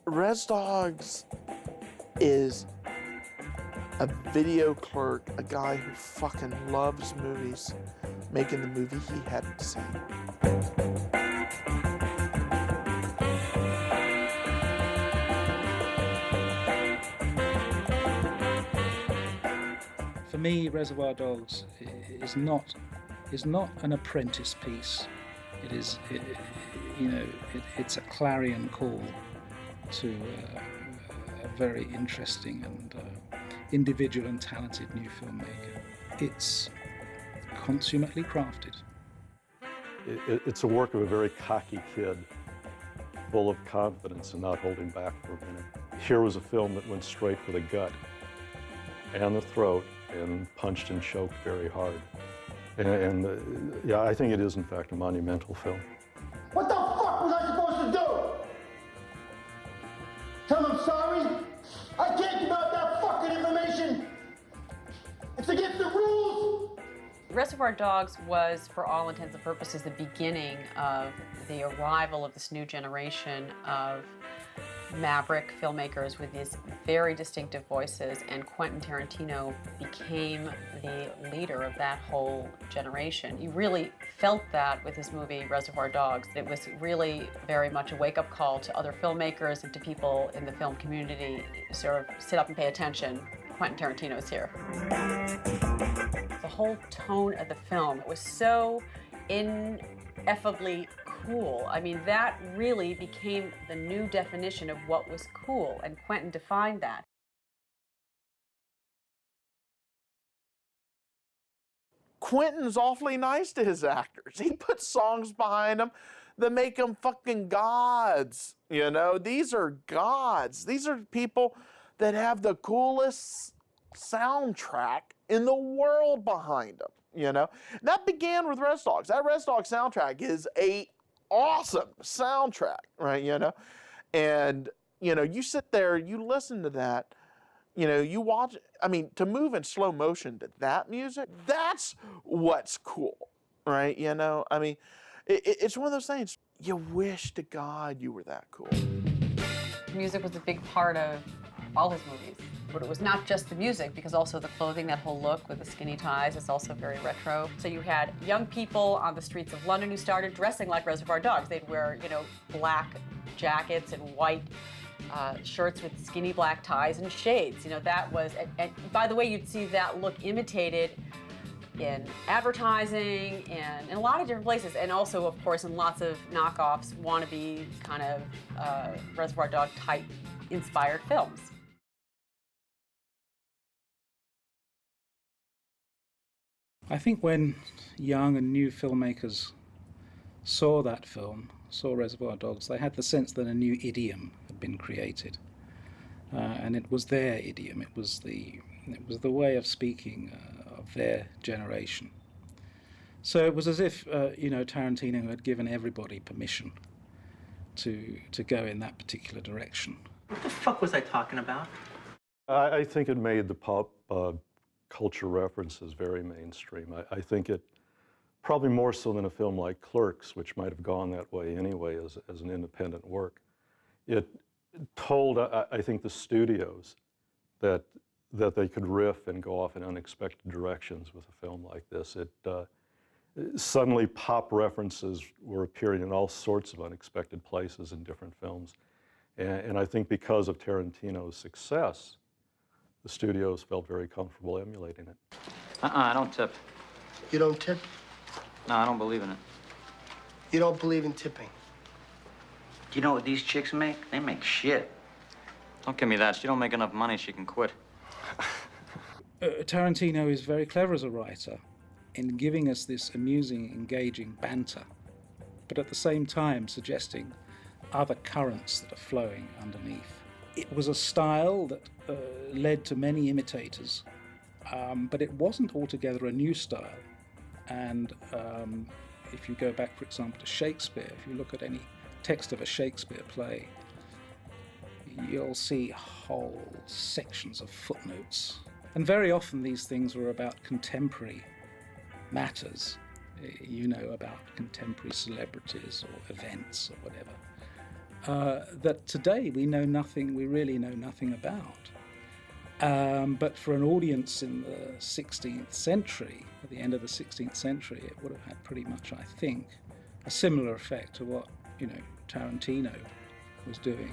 Res Dogs is a video clerk, a guy who fucking loves movies, making the movie he hadn't seen. For me, Reservoir Dogs is not an apprentice piece. It's a clarion call to a very interesting and individual and talented new filmmaker. It's consummately crafted. It's a work of a very cocky kid, full of confidence and not holding back for a minute. Here was a film that went straight for the gut and the throat and punched and choked very hard. Yeah, I think it is, in fact, a monumental film. What the fuck was I supposed to do? Tell him I'm sorry? I can't give out that fucking information! It's against the rules! Reservoir Dogs was, for all intents and purposes, the beginning of the arrival of this new generation of maverick filmmakers with these very distinctive voices, and Quentin Tarantino became the leader of that whole generation. You really felt that with his movie Reservoir Dogs. It was really very much a wake-up call to other filmmakers and to people in the film community. Sort of sit up and pay attention. Quentin Tarantino is here. The whole tone of the film was so ineffably cool. I mean, that really became the new definition of what was cool, and Quentin defined that. Quentin's awfully nice to his actors. He puts songs behind them that make them fucking gods. You know, these are gods. These are people that have the coolest soundtrack in the world behind them. You know, that began with Res Dogs. That Res Dogs soundtrack is a awesome soundtrack, right? You know, and you know, you sit there, you listen to that, you know, you watch. I mean, to move in slow motion to that music, that's what's cool, right? You know, I mean, it's one of those things. You wish to God you were that cool. Music was a big part of all his movies. But it was not just the music, because also the clothing, that whole look with the skinny ties is also very retro. So you had young people on the streets of London who started dressing like Reservoir Dogs. They'd wear, you know, black jackets and white shirts with skinny black ties and shades. You know, that was, and by the way, you'd see that look imitated in advertising and in a lot of different places, and also, of course, in lots of knockoffs, wannabe kind of Reservoir Dog type inspired films. I think when young and new filmmakers saw that film, saw Reservoir Dogs, they had the sense that a new idiom had been created, and it was their idiom. It was the way of speaking of their generation. So it was as if you know, Tarantino had given everybody permission to go in that particular direction. What the fuck was I talking about? I think it made the pop culture references very mainstream. I think it, probably more so than a film like Clerks, which might have gone that way anyway as an independent work. It told, I think, the studios that they could riff and go off in unexpected directions with a film like this. Suddenly pop references were appearing in all sorts of unexpected places in different films. And I think because of Tarantino's success, the studios felt very comfortable emulating it. I don't tip. You don't tip? No, I don't believe in it. You don't believe in tipping? Do you know what these chicks make? They make shit. Don't give me that. She don't make enough money, she can quit. Tarantino is very clever as a writer in giving us this amusing, engaging banter, but at the same time suggesting other currents that are flowing underneath. It was a style that led to many imitators, but it wasn't altogether a new style. And if you go back, for example, to Shakespeare, if you look at any text of a Shakespeare play, you'll see whole sections of footnotes. And very often these things were about contemporary matters, you know, about contemporary celebrities or events or whatever. that today we really know nothing about. But for an audience in the 16th century, at the end of the 16th century, it would have had pretty much, I think, a similar effect to what, Tarantino was doing.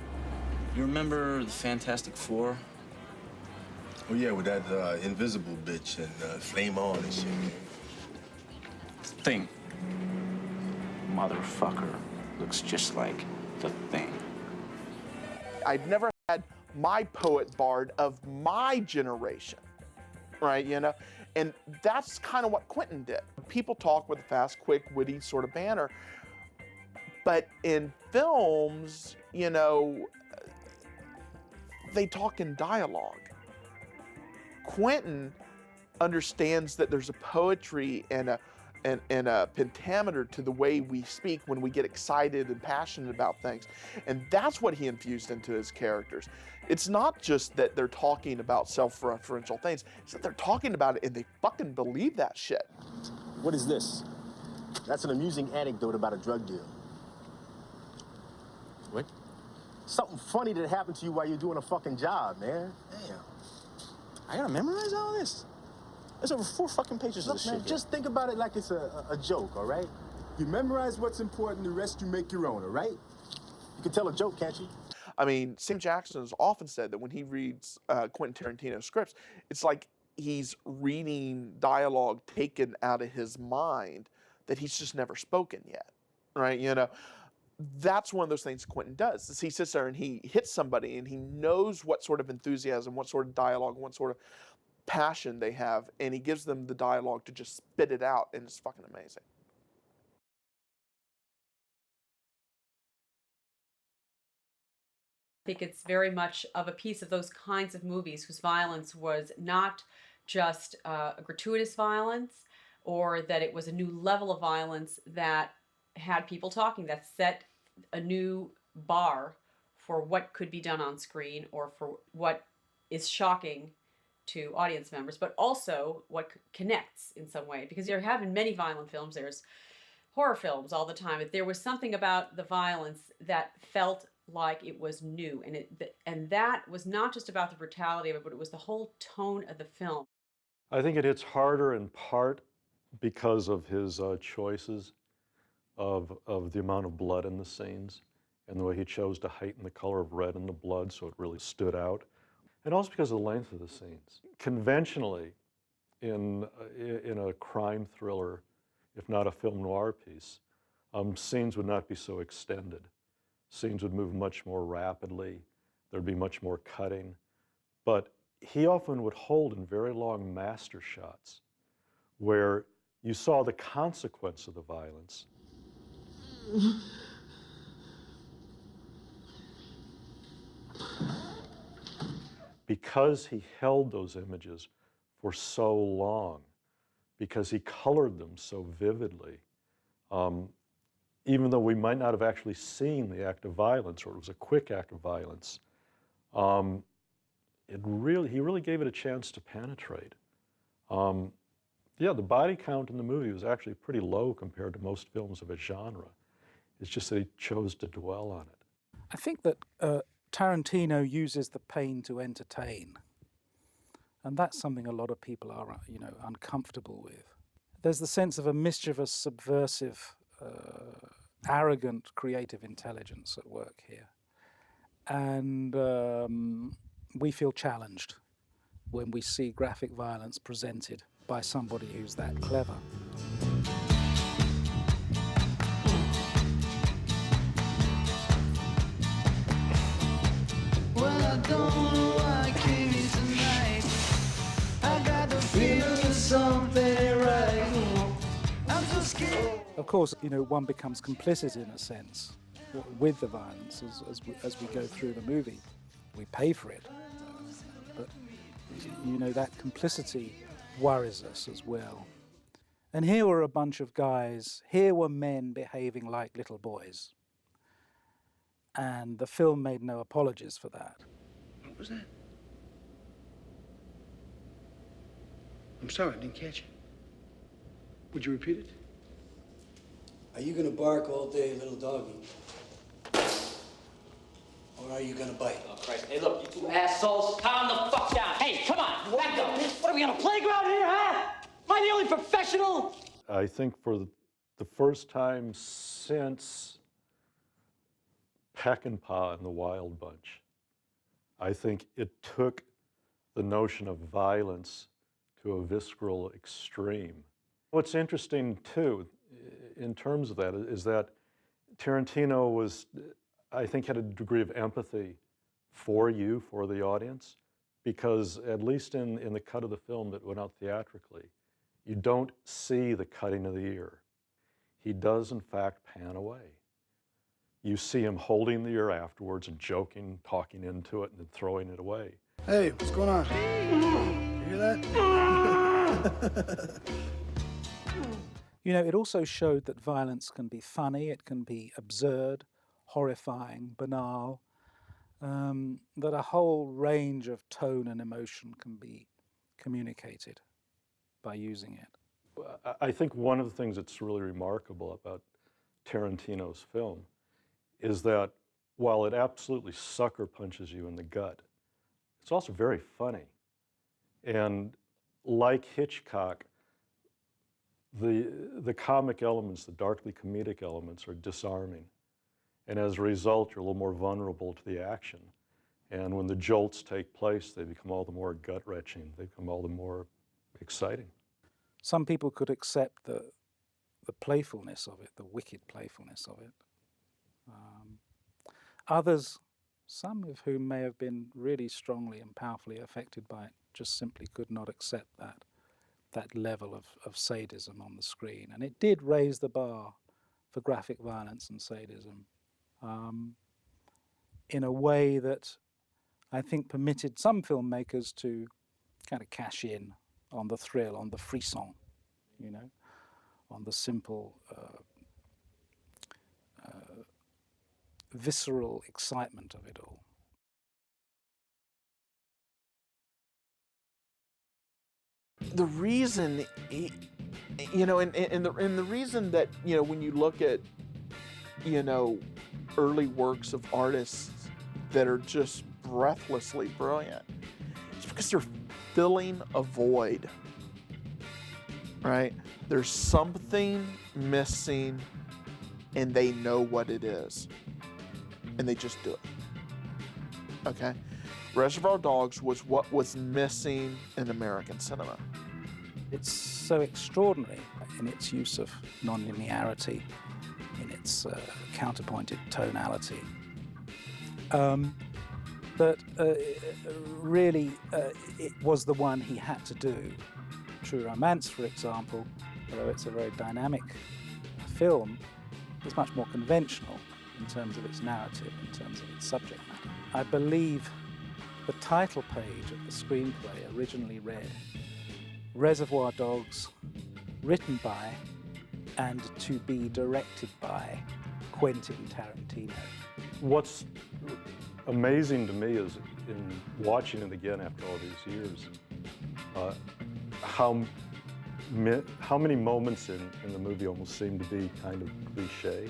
You remember the Fantastic Four? Oh yeah, with that invisible bitch and Flame On and shit. Thing. Motherfucker looks just like the Thing. I've never had my poet bard of my generation, right? And that's kind of what Quentin did. People talk with a fast, quick, witty sort of banner, but in films, they talk in dialogue. Quentin understands that there's a poetry and a pentameter to the way we speak when we get excited and passionate about things. And that's what he infused into his characters. It's not just that they're talking about self-referential things, it's that they're talking about it and they fucking believe that shit. What is this? That's an amusing anecdote about a drug deal. What? Something funny that happened to you while you're doing a fucking job, man. Damn. I gotta memorize all this? There's over 4 fucking pages of this shit here. Just think about it like it's a joke, all right? You memorize what's important, the rest you make your own, all right? You can tell a joke, can't you? I mean, Sam Jackson has often said that when he reads Quentin Tarantino scripts, it's like he's reading dialogue taken out of his mind that he's just never spoken yet, right? That's one of those things Quentin does, is he sits there and he hits somebody and he knows what sort of enthusiasm, what sort of dialogue, what sort of passion they have, and he gives them the dialogue to just spit it out, and it's fucking amazing. I think it's very much of a piece of those kinds of movies whose violence was not just a gratuitous violence, or that it was a new level of violence that had people talking, that set a new bar for what could be done on screen or for what is shocking to audience members, but also what connects in some way. Because you're having many violent films, there's horror films all the time, but there was something about the violence that felt like it was new, and that was not just about the brutality of it, but it was the whole tone of the film. I think it hits harder in part because of his choices of the amount of blood in the scenes and the way he chose to heighten the color of red in the blood so it really stood out. And also because of the length of the scenes. Conventionally, in a crime thriller, if not a film noir piece, scenes would not be so extended. Scenes would move much more rapidly. There'd be much more cutting. But he often would hold in very long master shots where you saw the consequence of the violence. Because he held those images for so long, because he colored them so vividly, even though we might not have actually seen the act of violence, or it was a quick act of violence, he really gave it a chance to penetrate. Yeah, the body count in the movie was actually pretty low compared to most films of his genre. It's just that he chose to dwell on it. I think that Tarantino uses the pain to entertain. And that's something a lot of people are, uncomfortable with. There's the sense of a mischievous, subversive, arrogant, creative intelligence at work here. And we feel challenged when we see graphic violence presented by somebody who's that clever. Of course, one becomes complicit in a sense with the violence as we go through the movie. We pay for it, but that complicity worries us as well. And here were a bunch of guys, here were men behaving like little boys. And the film made no apologies for that. What was that? I'm sorry, I didn't catch it. Would you repeat it? Are you gonna bark all day, little doggy? are you gonna bite? Oh, Christ. Hey, look, you two assholes, calm the fuck down. Hey, come on, back up. What are we on a playground here, huh? Am I the only professional? I think for the first time since Peckinpah and the Wild Bunch, I think it took the notion of violence to a visceral extreme. What's interesting, too, in terms of that, is that Tarantino was, I think, had a degree of empathy for you, for the audience, because at least in the cut of the film that went out theatrically, you don't see the cutting of the ear. He does, in fact, pan away. You see him holding the ear afterwards and joking, talking into it, and then throwing it away. Hey, what's going on? You hear that? You know, it also showed that violence can be funny, it can be absurd, horrifying, banal, that a whole range of tone and emotion can be communicated by using it. I think one of the things that's really remarkable about Tarantino's film is that while it absolutely sucker punches you in the gut, it's also very funny. And like Hitchcock, the comic elements, the darkly comedic elements are disarming. And as a result, you're a little more vulnerable to the action. And when the jolts take place, they become all the more gut-wrenching. They become all the more exciting. Some people could accept the playfulness of it, the wicked playfulness of it. Others, some of whom may have been really strongly and powerfully affected by it, just simply could not accept that level of sadism on the screen. And it did raise the bar for graphic violence and sadism in a way that I think permitted some filmmakers to kind of cash in on the thrill, on the frisson, you know, on the simple, visceral excitement of it all. The reason, you know, and the reason that, you know, when you look at, you know, early works of artists that are just breathlessly brilliant, it's because they're filling a void, right? There's something missing and they know what it is and they just do it, okay? Reservoir Dogs was what was missing in American cinema. It's so extraordinary in its use of non-linearity, in its counterpointed tonality, that really it was the one he had to do. True Romance, for example, although it's a very dynamic film, is much more conventional in terms of its narrative, in terms of its subject matter. I believe the title page of the screenplay originally read, Reservoir Dogs, written by and to be directed by Quentin Tarantino. What's amazing to me is, in watching it again after all these years, how many moments in the movie almost seem to be kind of cliche.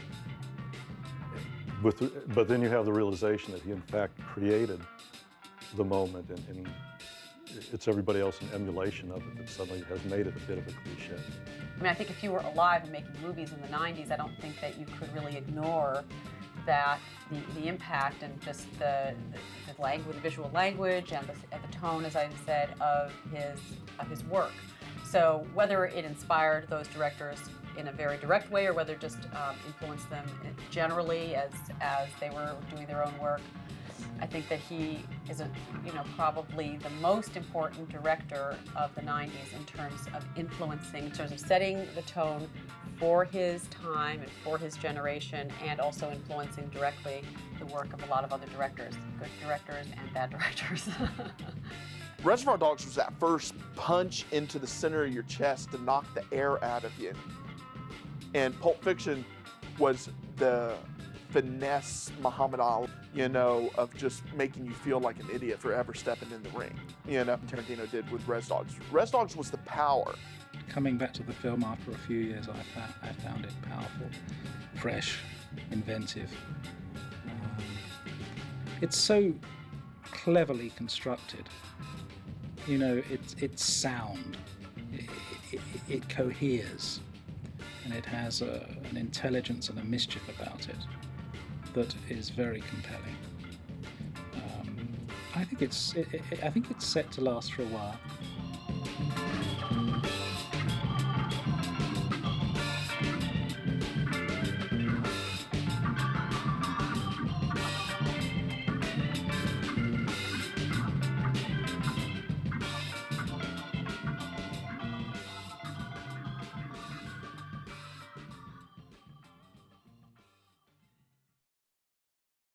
But then you have the realization that he in fact created the moment, and it's everybody else in emulation of it that suddenly has made it a bit of a cliche. I mean, I think if you were alive and making movies in the 90s, I don't think that you could really ignore that, the impact and just the language, the visual language and the tone, as I said, of his work. So whether it inspired those directors in a very direct way or whether it just influenced them generally as they were doing their own work, I think that he is probably the most important director of the 90s in terms of influencing, in terms of setting the tone for his time and for his generation, and also influencing directly the work of a lot of other directors, good directors and bad directors. Reservoir Dogs was that first punch into the center of your chest to knock the air out of you. And Pulp Fiction was the finesse Muhammad Ali, of just making you feel like an idiot for ever stepping in the ring. Tarantino did with Reservoir Dogs. Reservoir Dogs was the power. Coming back to the film after a few years, I found it powerful, fresh, inventive. It's so cleverly constructed. You know, it's sound. It coheres, and it has an intelligence and a mischief about it that is very compelling. I think it's set to last for a while.